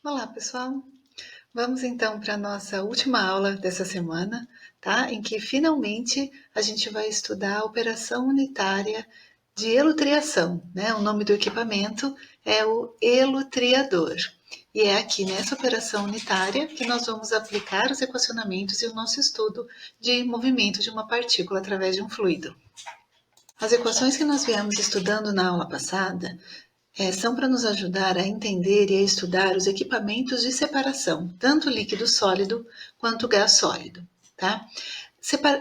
Olá, pessoal! Vamos então para a nossa última aula dessa semana, tá? Em que finalmente a gente vai estudar a operação unitária de elutriação, né? O nome do equipamento é o elutriador. E é aqui nessa operação unitária que nós vamos aplicar os equacionamentos e o nosso estudo de movimento de uma partícula através de um fluido. As equações que nós viemos estudando na aula passada são para nos ajudar a entender e a estudar os equipamentos de separação, tanto líquido sólido quanto gás sólido, tá?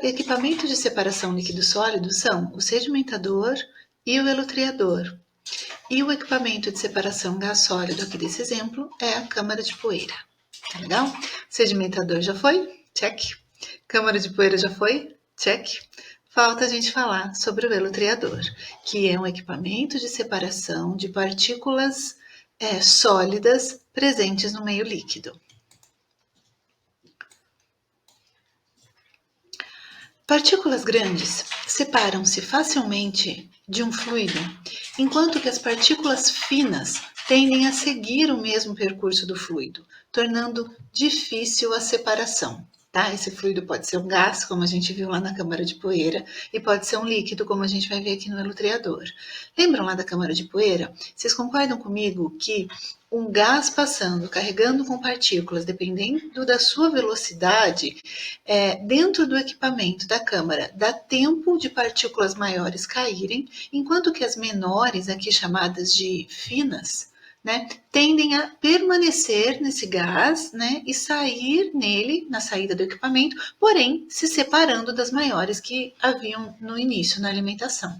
Equipamentos de separação líquido sólido são o sedimentador e o elutriador. E o equipamento de separação gás sólido aqui desse exemplo é a câmara de poeira. Tá legal? Sedimentador já foi? Check. Câmara de poeira já foi? Check. Falta a gente falar sobre o elutriador, que é um equipamento de separação de partículas sólidas presentes no meio líquido. Partículas grandes separam-se facilmente de um fluido, enquanto que as partículas finas tendem a seguir o mesmo percurso do fluido, tornando difícil a separação. Tá? Esse fluido pode ser um gás, como a gente viu lá na câmara de poeira, e pode ser um líquido, como a gente vai ver aqui no elutriador. Lembram lá da câmara de poeira? Vocês concordam comigo que um gás passando, carregando com partículas, dependendo da sua velocidade, dentro do equipamento da câmara, dá tempo de partículas maiores caírem, enquanto que as menores, aqui chamadas de finas, né, tendem a permanecer nesse gás, né, e sair nele, na saída do equipamento, porém se separando das maiores que haviam no início, na alimentação.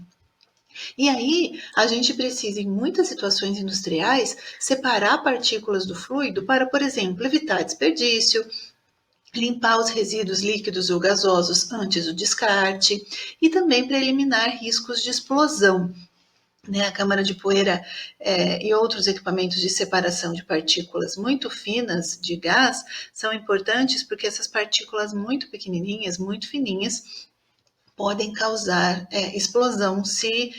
E aí, a gente precisa, em muitas situações industriais, separar partículas do fluido para, por exemplo, evitar desperdício, limpar os resíduos líquidos ou gasosos antes do descarte e também para eliminar riscos de explosão. Né, a câmara de poeira e outros equipamentos de separação de partículas muito finas de gás são importantes porque essas partículas muito pequenininhas, muito fininhas, podem causar explosão se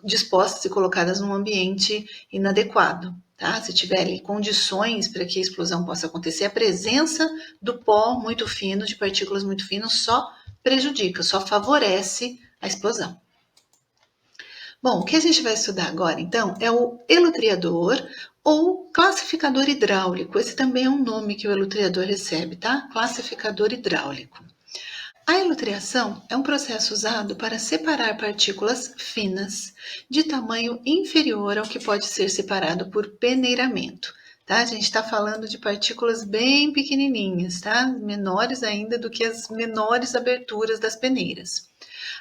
dispostas e colocadas num ambiente inadequado. Tá? Se tiver ali condições para que a explosão possa acontecer, a presença do pó muito fino, de partículas muito finas, só prejudica, só favorece a explosão. Bom, o que a gente vai estudar agora, então, é o elutriador ou classificador hidráulico. Esse também é um nome que o elutriador recebe, tá? Classificador hidráulico. A elutriação é um processo usado para separar partículas finas de tamanho inferior ao que pode ser separado por peneiramento. Tá? A gente está falando de partículas bem pequenininhas, tá? Menores ainda do que as menores aberturas das peneiras.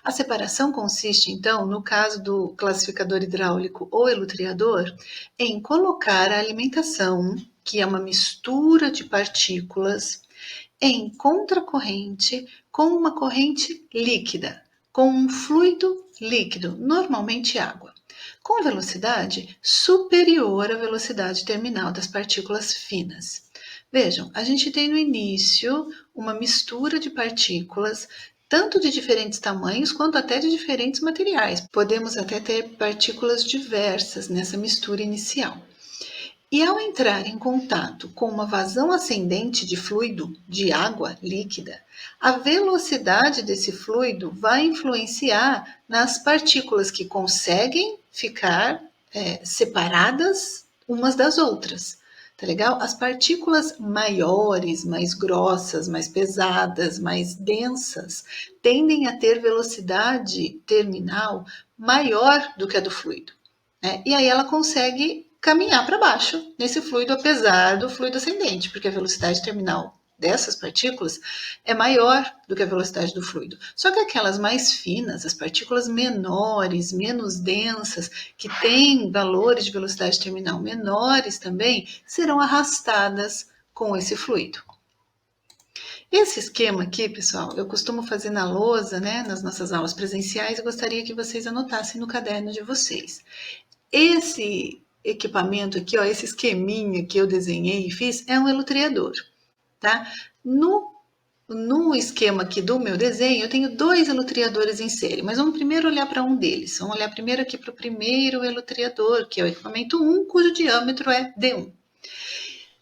A separação consiste, então, no caso do classificador hidráulico ou elutriador, em colocar a alimentação, que é uma mistura de partículas, em contracorrente com uma corrente líquida, com um fluido líquido, normalmente água, com velocidade superior à velocidade terminal das partículas finas. Vejam, a gente tem no início uma mistura de partículas, tanto de diferentes tamanhos quanto até de diferentes materiais. Podemos até ter partículas diversas nessa mistura inicial. E ao entrar em contato com uma vazão ascendente de fluido, de água líquida, a velocidade desse fluido vai influenciar nas partículas que conseguem ficar separadas umas das outras. Tá legal? As partículas maiores, mais grossas, mais pesadas, mais densas, tendem a ter velocidade terminal maior do que a do fluido. Né? E aí ela consegue caminhar para baixo nesse fluido, apesar do fluido ascendente, porque a velocidade terminal dessas partículas é maior do que a velocidade do fluido. Só que aquelas mais finas, as partículas menores, menos densas, que têm valores de velocidade terminal menores também, serão arrastadas com esse fluido. Esse esquema aqui, pessoal, eu costumo fazer na lousa, né, nas nossas aulas presenciais, e gostaria que vocês anotassem no caderno de vocês. Esse equipamento aqui, ó, esse esqueminha que eu desenhei e fiz, é um elutriador, tá? No esquema aqui do meu desenho, eu tenho 2 elutriadores em série, mas vamos primeiro olhar para um deles. Vamos olhar primeiro aqui para o primeiro elutriador, que é o equipamento 1, cujo diâmetro é D1.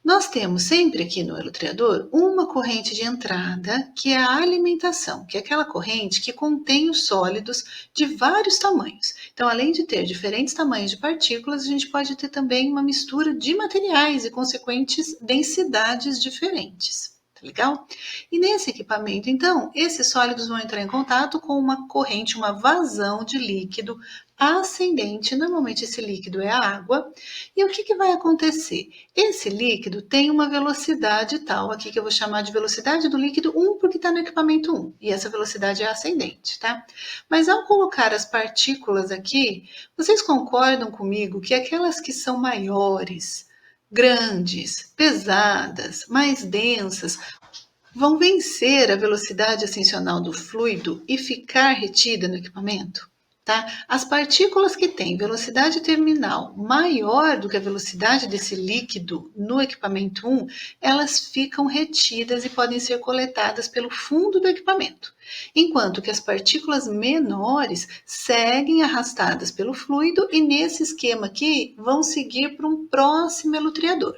Nós temos sempre aqui no elutriador uma corrente de entrada, que é a alimentação, que é aquela corrente que contém os sólidos de vários tamanhos. Então, além de ter diferentes tamanhos de partículas, a gente pode ter também uma mistura de materiais e consequentes densidades diferentes. Tá legal? E nesse equipamento, então, esses sólidos vão entrar em contato com uma corrente, uma vazão de líquido ascendente. Normalmente esse líquido é a água. E o que vai acontecer? Esse líquido tem uma velocidade tal, aqui que eu vou chamar de velocidade do líquido 1, porque está no equipamento 1, e essa velocidade é ascendente, tá? Mas ao colocar as partículas aqui, vocês concordam comigo que aquelas que são maiores, grandes, pesadas, mais densas, vão vencer a velocidade ascensional do fluido e ficar retida no equipamento? Tá? As partículas que têm velocidade terminal maior do que a velocidade desse líquido no equipamento 1, elas ficam retidas e podem ser coletadas pelo fundo do equipamento, enquanto que as partículas menores seguem arrastadas pelo fluido e nesse esquema aqui vão seguir para um próximo elutriador.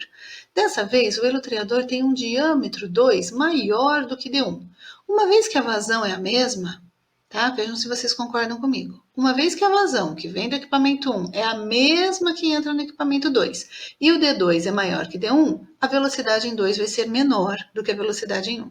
Dessa vez, o elutriador tem um diâmetro 2 maior do que D1. Uma vez que a vazão é a mesma, tá? Vejam se vocês concordam comigo. Uma vez que a vazão que vem do equipamento 1 é a mesma que entra no equipamento 2 e o D2 é maior que D1, a velocidade em 2 vai ser menor do que a velocidade em 1.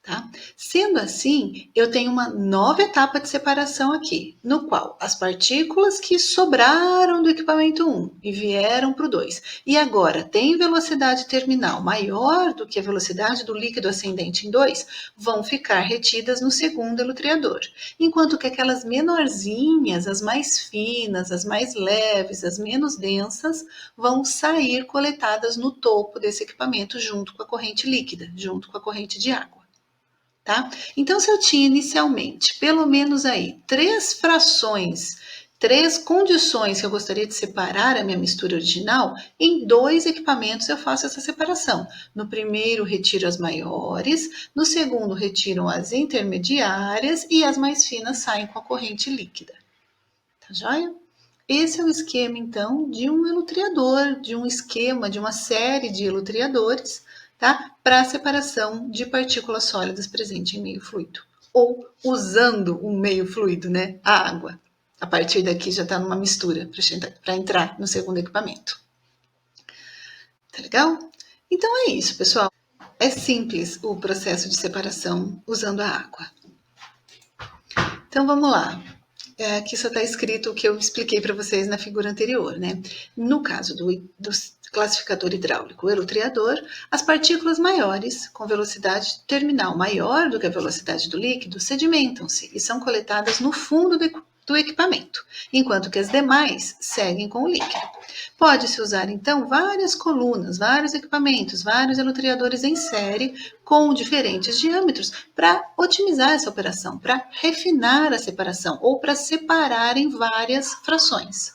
Tá? Sendo assim, eu tenho uma nova etapa de separação aqui, no qual as partículas que sobraram do equipamento 1 e vieram para o 2, e agora têm velocidade terminal maior do que a velocidade do líquido ascendente em 2, vão ficar retidas no segundo elutriador, enquanto que aquelas menorzinhas, as mais finas, as mais leves, as menos densas, vão sair coletadas no topo desse equipamento junto com a corrente líquida, junto com a corrente de água. Tá? Então, se eu tinha inicialmente pelo menos aí 3 frações, 3 condições que eu gostaria de separar a minha mistura original, em 2 equipamentos eu faço essa separação. No primeiro, retiro as maiores, no segundo, retiro as intermediárias e as mais finas saem com a corrente líquida. Tá joia? Esse é o esquema, então, de um elutriador, de um esquema, de uma série de elutriadores, tá? Para a separação de partículas sólidas presentes em meio fluido. Ou usando um meio fluido, né? A água. A partir daqui já está numa mistura para entrar no segundo equipamento. Tá legal? Então é isso, pessoal. É simples o processo de separação usando a água. Então vamos lá. Aqui só está escrito o que eu expliquei para vocês na figura anterior, né? No caso do classificador hidráulico, o elutriador, as partículas maiores, com velocidade terminal maior do que a velocidade do líquido, sedimentam-se e são coletadas no fundo do equipamento, enquanto que as demais seguem com o líquido. Pode-se usar, então, várias colunas, vários equipamentos, vários elutriadores em série com diferentes diâmetros para otimizar essa operação, para refinar a separação ou para separar em várias frações.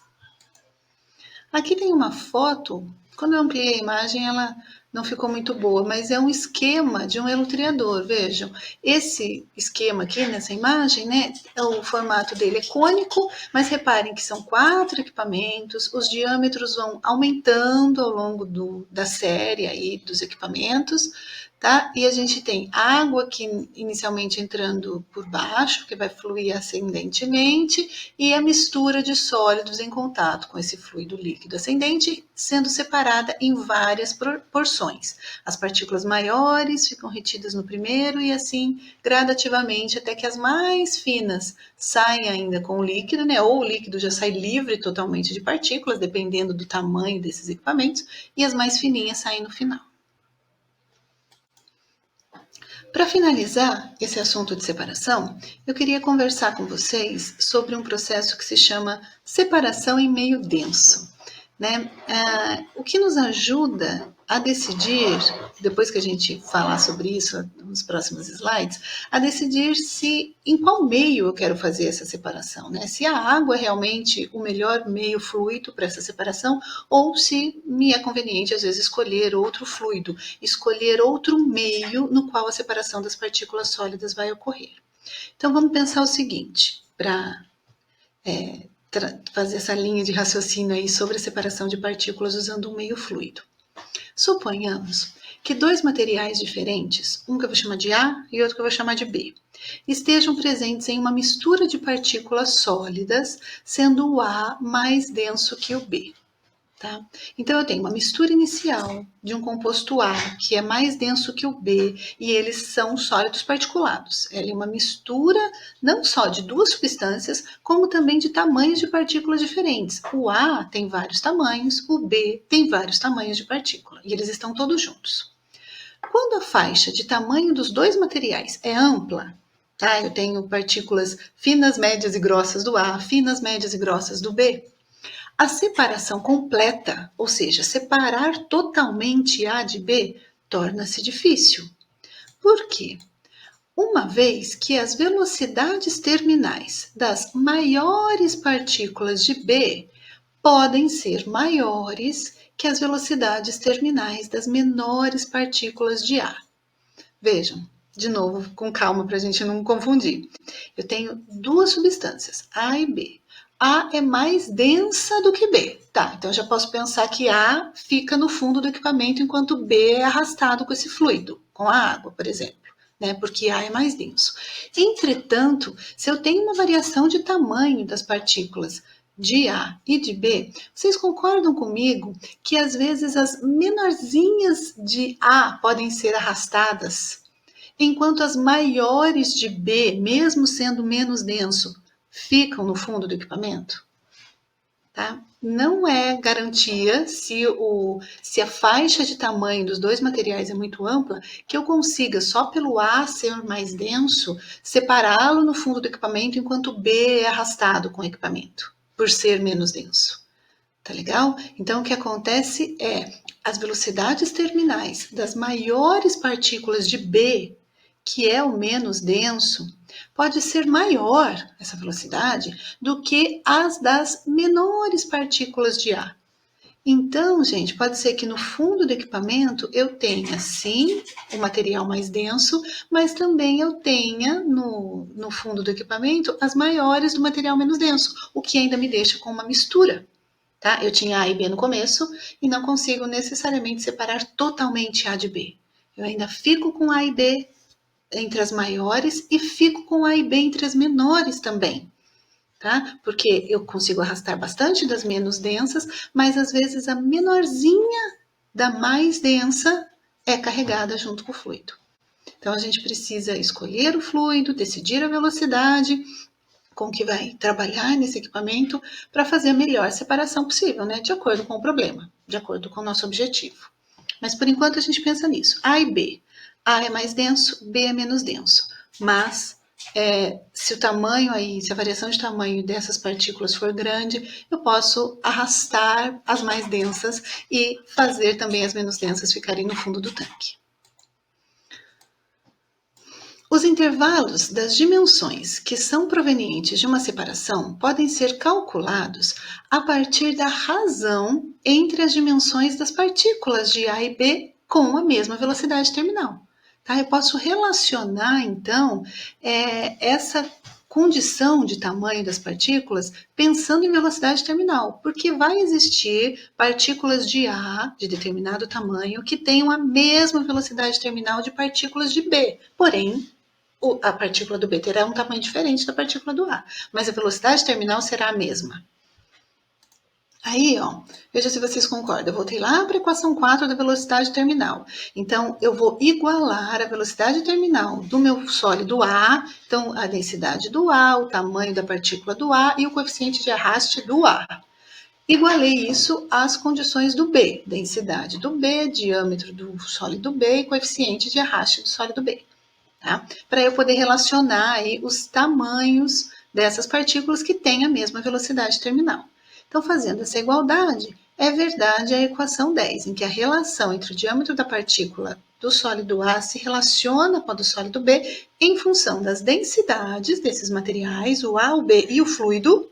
Aqui tem uma foto, quando eu ampliei a imagem ela não ficou muito boa, mas é um esquema de um elutriador, vejam. Esse esquema aqui nessa imagem, né, o formato dele é cônico, mas reparem que são 4 equipamentos, os diâmetros vão aumentando ao longo da série aí dos equipamentos, tá? E a gente tem água aqui inicialmente entrando por baixo, que vai fluir ascendentemente, e a mistura de sólidos em contato com esse fluido líquido ascendente, sendo separada em várias porções. As partículas maiores ficam retidas no primeiro e assim gradativamente até que as mais finas saem ainda com o líquido, né? Ou o líquido já sai livre totalmente de partículas, dependendo do tamanho desses equipamentos, e as mais fininhas saem no final. Para finalizar esse assunto de separação, eu queria conversar com vocês sobre um processo que se chama separação em meio denso. Né? O que nos ajuda a decidir, depois que a gente falar sobre isso nos próximos slides, a decidir se em qual meio eu quero fazer essa separação, né? Se a água é realmente o melhor meio fluido para essa separação ou se me é conveniente às vezes escolher outro fluido, escolher outro meio no qual a separação das partículas sólidas vai ocorrer. Então vamos pensar o seguinte, para fazer essa linha de raciocínio aí sobre a separação de partículas usando um meio fluido. Suponhamos que dois materiais diferentes, um que eu vou chamar de A e outro que eu vou chamar de B, estejam presentes em uma mistura de partículas sólidas, sendo o A mais denso que o B. Tá? Então, eu tenho uma mistura inicial de um composto A, que é mais denso que o B, e eles são sólidos particulados. Ela é uma mistura não só de duas substâncias, como também de tamanhos de partículas diferentes. O A tem vários tamanhos, o B tem vários tamanhos de partícula, e eles estão todos juntos. Quando a faixa de tamanho dos dois materiais é ampla, tá? Eu tenho partículas finas, médias e grossas do A, finas, médias e grossas do B, a separação completa, ou seja, separar totalmente A de B, torna-se difícil. Por quê? Uma vez que as velocidades terminais das maiores partículas de B podem ser maiores que as velocidades terminais das menores partículas de A. Vejam, de novo, com calma para a gente não confundir. Eu tenho duas substâncias, A e B. A é mais densa do que B. Tá, então eu já posso pensar que A fica no fundo do equipamento enquanto B é arrastado com esse fluido, com a água, por exemplo, né? Porque A é mais denso. Entretanto, se eu tenho uma variação de tamanho das partículas de A e de B, vocês concordam comigo que às vezes as menorzinhas de A podem ser arrastadas, enquanto as maiores de B, mesmo sendo menos denso, ficam no fundo do equipamento? Tá? Não é garantia, se a faixa de tamanho dos dois materiais é muito ampla, que eu consiga, só pelo A ser mais denso, separá-lo no fundo do equipamento, enquanto o B é arrastado com o equipamento, por ser menos denso. Tá legal? Então, o que acontece é, as velocidades terminais das maiores partículas de B, que é o menos denso, pode ser maior, essa velocidade, do que as das menores partículas de A. Então, gente, pode ser que no fundo do equipamento eu tenha, sim, o material mais denso, mas também eu tenha no fundo do equipamento as maiores do material menos denso, o que ainda me deixa com uma mistura. Tá? Eu tinha A e B no começo e não consigo necessariamente separar totalmente A de B. Eu ainda fico com A e B entre as maiores e fico com A e B entre as menores também, tá? Porque eu consigo arrastar bastante das menos densas, mas às vezes a menorzinha da mais densa é carregada junto com o fluido. Então a gente precisa escolher o fluido, decidir a velocidade com que vai trabalhar nesse equipamento para fazer a melhor separação possível, né? De acordo com o problema, de acordo com o nosso objetivo. Mas por enquanto a gente pensa nisso. A e B. A é mais denso, B é menos denso. Mas se o tamanho aí, se a variação de tamanho dessas partículas for grande, eu posso arrastar as mais densas e fazer também as menos densas ficarem no fundo do tanque. Os intervalos das dimensões que são provenientes de uma separação podem ser calculados a partir da razão entre as dimensões das partículas de A e B com a mesma velocidade terminal. Tá? Eu posso relacionar, então, essa condição de tamanho das partículas pensando em velocidade terminal, porque vai existir partículas de A de determinado tamanho que tenham a mesma velocidade terminal de partículas de B, porém a partícula do B terá um tamanho diferente da partícula do A, mas a velocidade terminal será a mesma. Aí, ó, veja se vocês concordam. Eu voltei lá para a equação 4 da velocidade terminal. Então, eu vou igualar a velocidade terminal do meu sólido A, então a densidade do A, o tamanho da partícula do A e o coeficiente de arraste do A. Igualei isso às condições do B, densidade do B, diâmetro do sólido B e coeficiente de arraste do sólido B. Tá? Para eu poder relacionar aí os tamanhos dessas partículas que têm a mesma velocidade terminal. Então, fazendo essa igualdade, é verdade a equação 10, em que a relação entre o diâmetro da partícula do sólido A se relaciona com a do sólido B em função das densidades desses materiais, o A, o B e o fluido,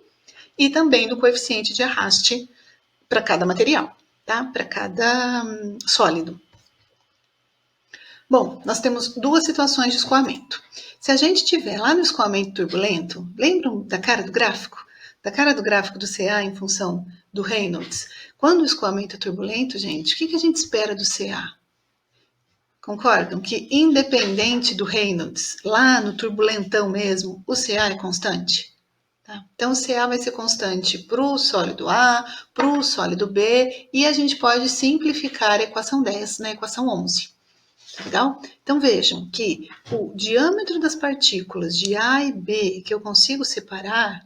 e também do coeficiente de arraste para cada material, tá? Para cada sólido. Bom, nós temos duas situações de escoamento. Se a gente tiver lá no escoamento turbulento, lembram da cara do gráfico? da cara do gráfico do CA em função do Reynolds. Quando o escoamento é turbulento, gente, o que a gente espera do CA? Concordam que, independente do Reynolds, lá no turbulentão mesmo, o CA é constante? Tá? Então, o CA vai ser constante para o sólido A, para o sólido B, e a gente pode simplificar a equação 10 na equação 11. Tá legal? Então, vejam que o diâmetro das partículas de A e B que eu consigo separar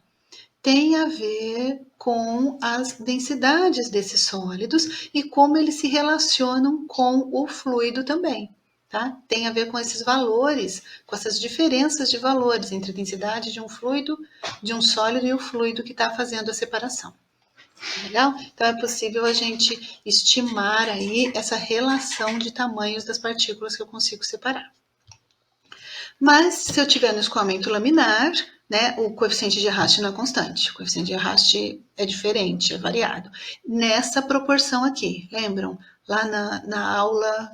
tem a ver com as densidades desses sólidos e como eles se relacionam com o fluido também. Tá? Tem a ver com esses valores, com essas diferenças de valores entre a densidade de um fluido, de um sólido e o fluido que está fazendo a separação. Legal? Então é possível a gente estimar aí essa relação de tamanhos das partículas que eu consigo separar. Mas se eu tiver no escoamento laminar, né, o coeficiente de arraste não é constante. O coeficiente de arraste é diferente, é variado. Nessa proporção aqui, lembram? Lá na aula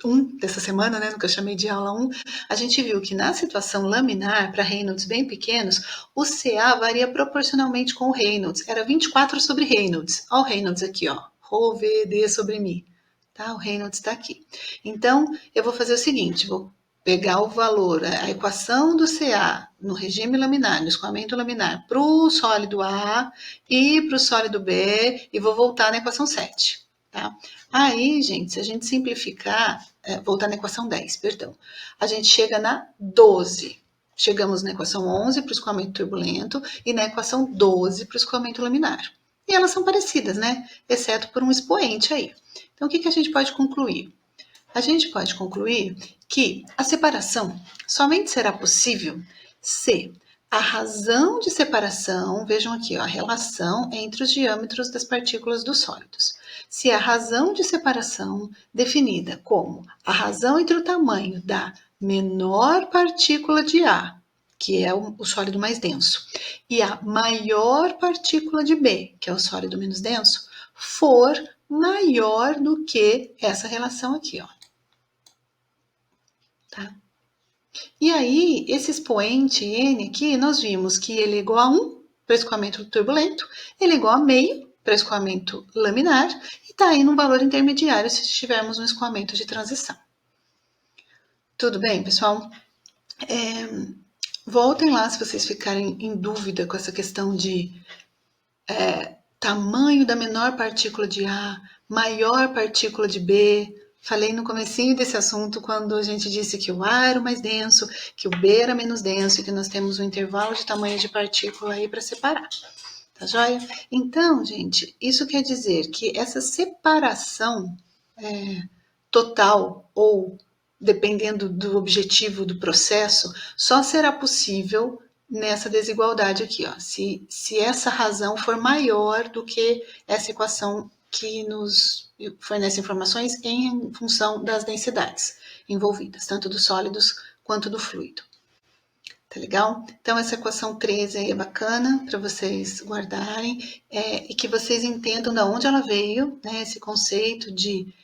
1 dessa semana, né, no que eu chamei de aula 1, a gente viu que na situação laminar, para Reynolds bem pequenos, o CA varia proporcionalmente com o Reynolds. Era 24 sobre Reynolds. Olha o Reynolds aqui, ó. Rho VD sobre Mi. Tá? O Reynolds está aqui. Então, eu vou fazer o seguinte, vou pegar o valor, a equação do CA no regime laminar, no escoamento laminar, para o sólido A e para o sólido B, e vou voltar na equação 7. Tá? Aí, gente, se a gente simplificar, voltar na equação 10, perdão, a gente chega na 12. Chegamos na equação 11 para o escoamento turbulento e na equação 12 para o escoamento laminar. E elas são parecidas, né? Exceto por um expoente aí. Então, o que a gente pode concluir? A gente pode concluir que a separação somente será possível se a razão de separação, vejam aqui, ó, a relação entre os diâmetros das partículas dos sólidos. Se a razão de separação, definida como a razão entre o tamanho da menor partícula de A, que é o sólido mais denso, e a maior partícula de B, que é o sólido menos denso, for maior do que essa relação aqui, ó. Tá? E aí, esse expoente N aqui, nós vimos que ele é igual a 1 para escoamento turbulento, ele é igual a meio para escoamento laminar, e está aí num valor intermediário se estivermos no escoamento de transição. Tudo bem, pessoal? Voltem lá se vocês ficarem em dúvida com essa questão de tamanho da menor partícula de A, maior partícula de B. Falei no comecinho desse assunto quando a gente disse que o A era o mais denso, que o B era menos denso e que nós temos um intervalo de tamanho de partícula aí para separar. Tá joia? Então, gente, isso quer dizer que essa separação total ou dependendo do objetivo do processo, só será possível nessa desigualdade aqui, ó. Se essa razão for maior do que essa equação que nos fornece informações em função das densidades envolvidas, tanto dos sólidos quanto do fluido. Tá legal? Então, essa equação 13 aí é bacana para vocês guardarem e que vocês entendam de onde ela veio, né? Esse conceito de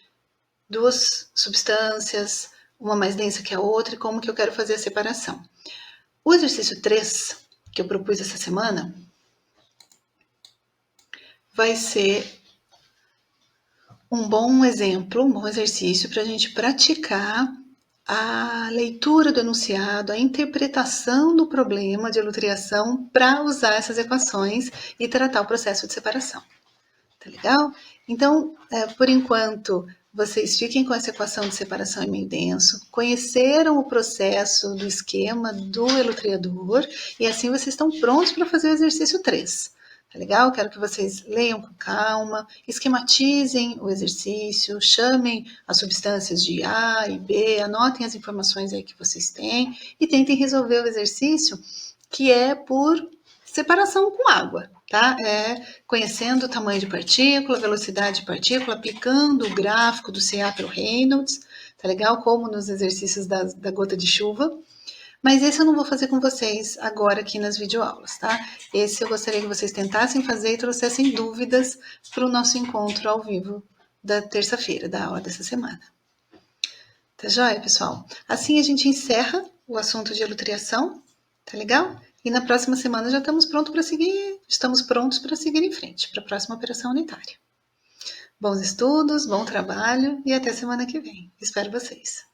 duas substâncias, uma mais densa que a outra, e como que eu quero fazer a separação. O exercício 3, que eu propus essa semana, vai ser um bom exemplo, um bom exercício para a gente praticar a leitura do enunciado, a interpretação do problema de elutriação para usar essas equações e tratar o processo de separação. Tá legal? Então, por enquanto, vocês fiquem com essa equação de separação em meio denso, conheceram o processo do esquema do elutriador e assim vocês estão prontos para fazer o exercício 3. Tá legal? Quero que vocês leiam com calma, esquematizem o exercício, chamem as substâncias de A e B, anotem as informações aí que vocês têm e tentem resolver o exercício que é por separação com água, tá? Conhecendo o tamanho de partícula, velocidade de partícula, aplicando o gráfico do CA pelo Reynolds, tá legal? Como nos exercícios da gota de chuva. Mas esse eu não vou fazer com vocês agora aqui nas videoaulas, tá? Esse eu gostaria que vocês tentassem fazer e trouxessem dúvidas para o nosso encontro ao vivo da terça-feira, da aula dessa semana. Tá joia, pessoal? Assim a gente encerra o assunto de elutriação, tá legal? E na próxima semana já estamos prontos para seguir em frente para a próxima operação unitária. Bons estudos, bom trabalho e até semana que vem. Espero vocês.